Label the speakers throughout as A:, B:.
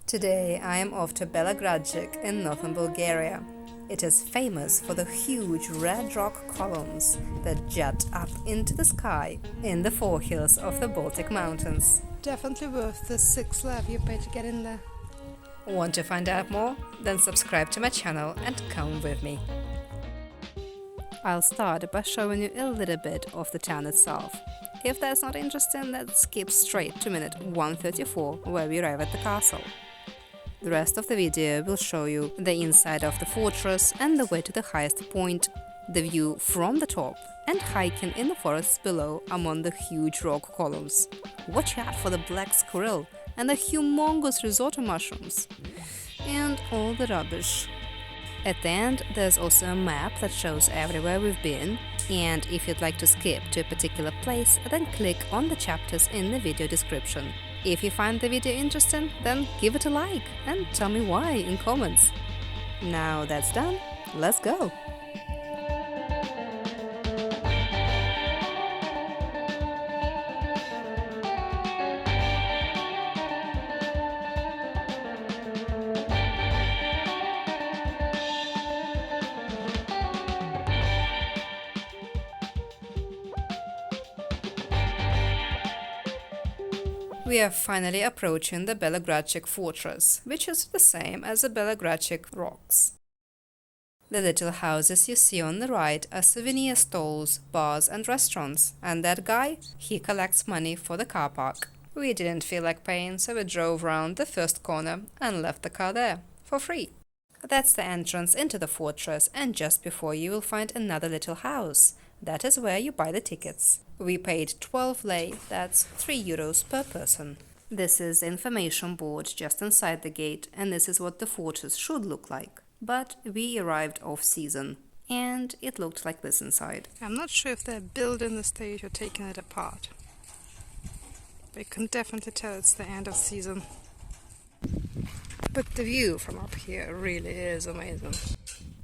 A: Today I am off to Belogradchik in northern Bulgaria. It is famous for the huge red rock columns that jut up into the sky in the foothills of the Baltic Mountains.
B: Definitely worth the 6 leva you pay to get in there.
A: Want to find out more? Then subscribe to my channel and come with me. I'll start by showing you a little bit of the town itself. If that's not interesting, let's skip straight to minute 134 where we arrive at the castle. The rest of the video will show you the inside of the fortress and the way to the highest point, the view from the top, and hiking in the forests below among the huge rock columns. Watch out for the black squirrel and the humongous risotto mushrooms, and all the rubbish. At the end, there's also a map that shows everywhere we've been, and if you'd like to skip to a particular place, then click on the chapters in the video description. If you find the video interesting, then give it a like and tell me why in comments. Now that's done, let's go! We are finally approaching the Belogradchik Fortress, which is the same as the Belogradchik Rocks. The little houses you see on the right are souvenir stalls, bars and restaurants, and that guy, he collects money for the car park. We didn't feel like paying, so we drove round the first corner and left the car there, for free. That's the entrance into the fortress, and just before you will find another little house. That is where you buy the tickets. We paid 12 lei, that's 3 euros per person. This is the information board just inside the gate, and this is what the fortress should look like. But we arrived off-season, and it looked like this inside.
B: I'm not sure if they're building the stage or taking it apart, but you can definitely tell it's the end of season. But the view from up here really is amazing.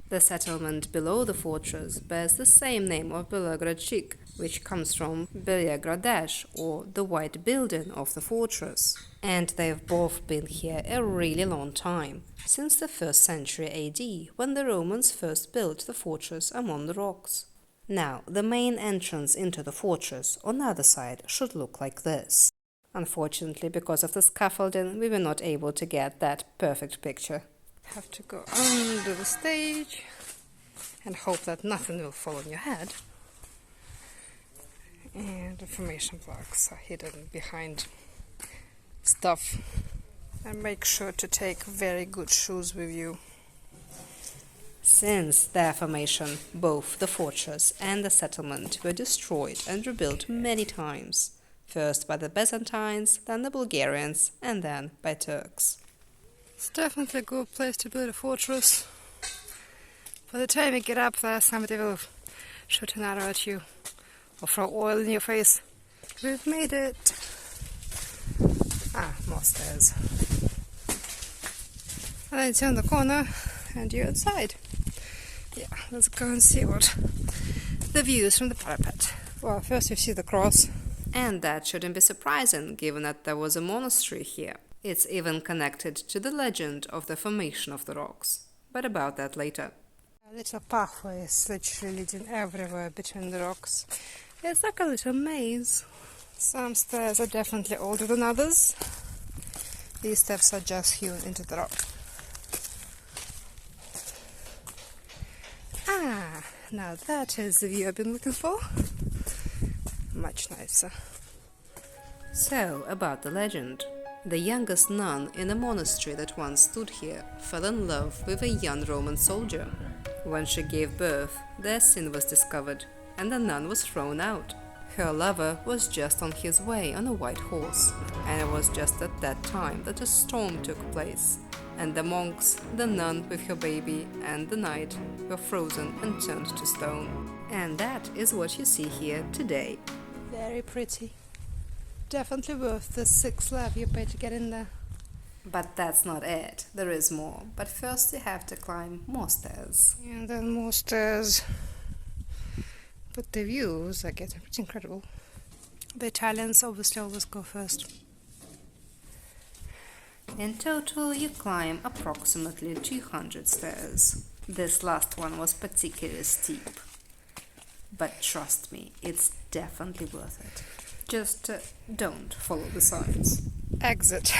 A: The settlement below the fortress bears the same name of Belogradchik, which comes from Belogradchik, or the white building of the fortress. And they've both been here a really long time, since the 1st century AD, when the Romans first built the fortress among the rocks. Now, the main entrance into the fortress on the other side should look like this. Unfortunately, because of the scaffolding, we were not able to get that perfect picture.
B: Have to go under the stage and hope that nothing will fall on your head. And information blocks are hidden behind stuff. And make sure to take very good shoes with you.
A: Since their formation, both the fortress and the settlement were destroyed and rebuilt many times, first by the Byzantines, then the Bulgarians, and then by Turks.
B: It's definitely a good place to build a fortress. By the time you get up there, somebody will shoot an arrow at you or throw oil in your face. We've made it! More stairs. And then you turn the corner and you're outside. Yeah, let's go and see what the view is from the parapet. Well, first you see the cross.
A: And that shouldn't be surprising, given that there was a monastery here. It's even connected to the legend of the formation of the rocks, but about that later.
B: A little pathway is literally leading everywhere between the rocks. It's like a little maze. Some stairs are definitely older than others. These steps are just hewn into the rock. Now that is the view I've been looking for. Much nicer.
A: So, about the legend. The youngest nun in a monastery that once stood here fell in love with a young Roman soldier. When she gave birth, their sin was discovered, and the nun was thrown out. Her lover was just on his way on a white horse, and it was just at that time that a storm took place, and the monks, the nun with her baby, and the knight were frozen and turned to stone. And that is what you see here today.
B: Very pretty. Definitely worth the 6 leva you pay to get in there.
A: But that's not it. There is more. But first you have to climb more stairs.
B: And then more stairs. But the views are getting pretty incredible. The Italians obviously always go first.
A: In total, you climb approximately 200 stairs. This last one was particularly steep. But trust me, it's definitely worth it. Just don't follow the signs.
B: Exit.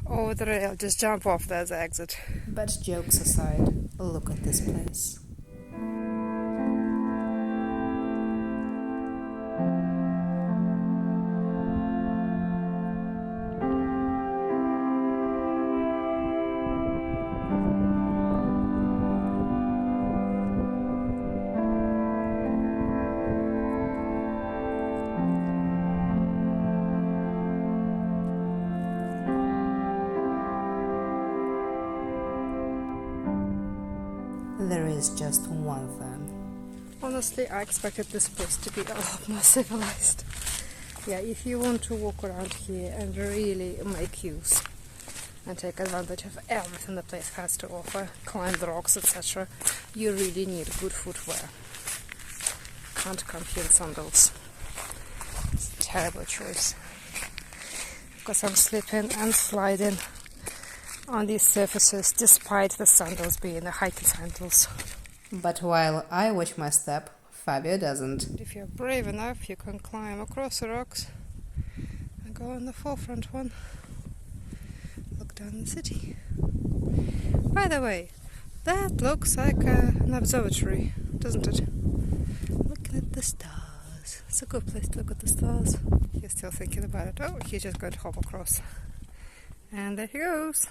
B: Over the rail, just jump off, there's the exit.
A: But jokes aside, look at this place. There is just one thing.
B: Honestly, I expected this place to be a lot more civilized. Yeah, if you want to walk around here and really make use and take advantage of everything the place has to offer, climb the rocks, etc., you really need good footwear. Can't come here in sandals. It's a terrible choice. Because I'm slipping and sliding on these surfaces, despite the sandals being the hiking sandals.
A: But while I watch my step, Fabio doesn't.
B: If you're brave enough, you can climb across the rocks and go on the forefront one. Look down the city. By the way, that looks like an observatory, doesn't it? Looking at the stars. It's a good place to look at the stars. You're still thinking about it. Oh, he's just going to hop across. And there he goes.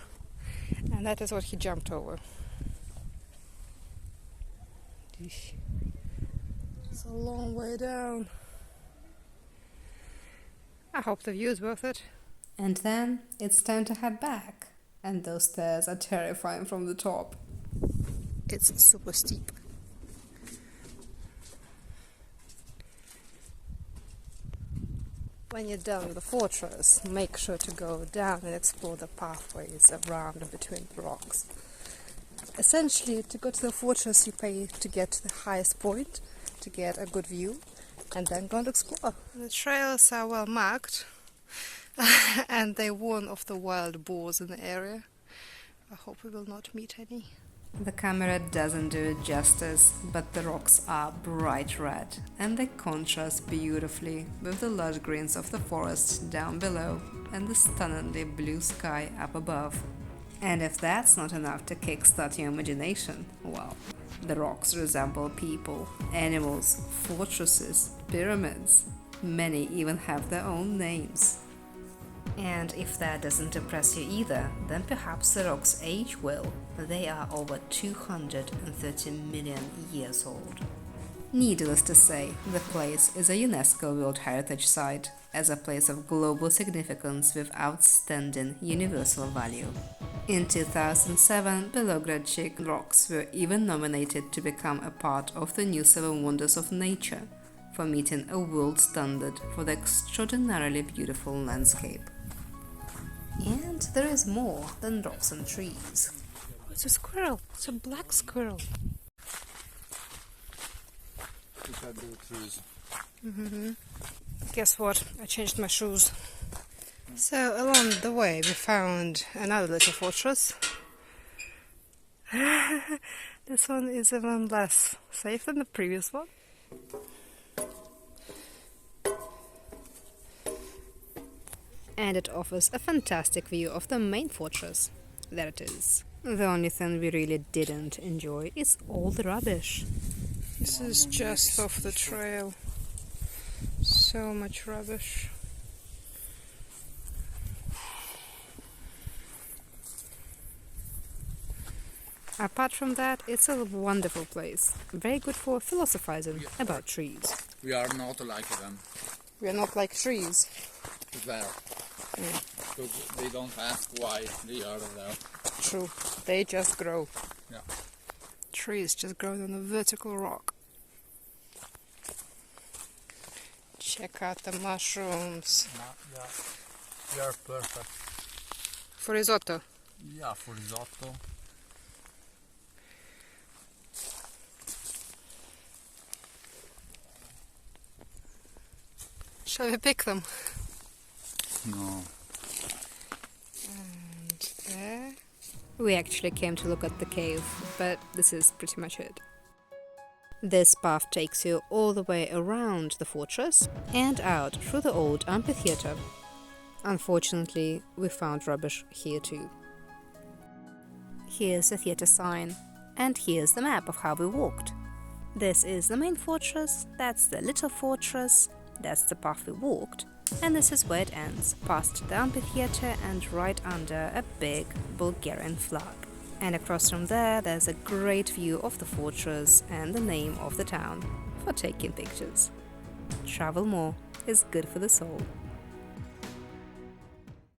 B: And that is what he jumped over. It's a long way down. I hope the view is worth it.
A: And then it's time to head back. And those stairs are terrifying from the top.
B: It's super steep. When you're done with the fortress, make sure to go down and explore the pathways around and between the rocks. Essentially, to go to the fortress, you pay to get to the highest point, to get a good view, and then go and explore. The trails are well marked, and they warn of the wild boars in the area. I hope we will not meet any.
A: The camera doesn't do it justice, but the rocks are bright red, and they contrast beautifully with the lush greens of the forest down below and the stunningly blue sky up above. And if that's not enough to kickstart your imagination, well, the rocks resemble people, animals, fortresses, pyramids. Many even have their own names. And if that doesn't impress you either, then perhaps the rocks age well. They are over 230 million years old. Needless to say, the place is a UNESCO World Heritage Site, as a place of global significance with outstanding universal value. In 2007, Belogradchik Rocks were even nominated to become a part of the new 7 Wonders of Nature, for meeting a world standard for the extraordinarily beautiful landscape. And there is more than rocks and trees.
B: Oh, it's a squirrel. It's a black squirrel. Guess what? I changed my shoes. So along the way we found another little fortress. This one is even less safe than the previous one. And it offers a fantastic view of the main fortress. There it is. The only thing we really didn't enjoy is all the rubbish. This is just off the trail. So much rubbish. Apart from that, it's a wonderful place. Very good for philosophizing about trees.
C: We are not like them.
B: We are not like trees.
C: There.
B: Yeah.
C: Because they don't ask why they are there.
B: True. They just grow.
C: Yeah.
B: Trees just grow on a vertical rock. Check out the mushrooms.
C: Yeah. They are perfect.
B: For risotto.
C: Yeah, for risotto.
B: Shall we pick them?
C: No.
B: there.
A: We actually came to look at the cave, but this is pretty much it. This path takes you all the way around the fortress and out through the old amphitheater. Unfortunately, we found rubbish here too. Here's the theater sign, and here's the map of how we walked. This is the main fortress, that's the little fortress, that's the path we walked, and this is where it ends, past the amphitheater and right under a big Bulgarian flag. And across from there, there's a great view of the fortress and the name of the town for taking pictures. Travel more is good for the soul.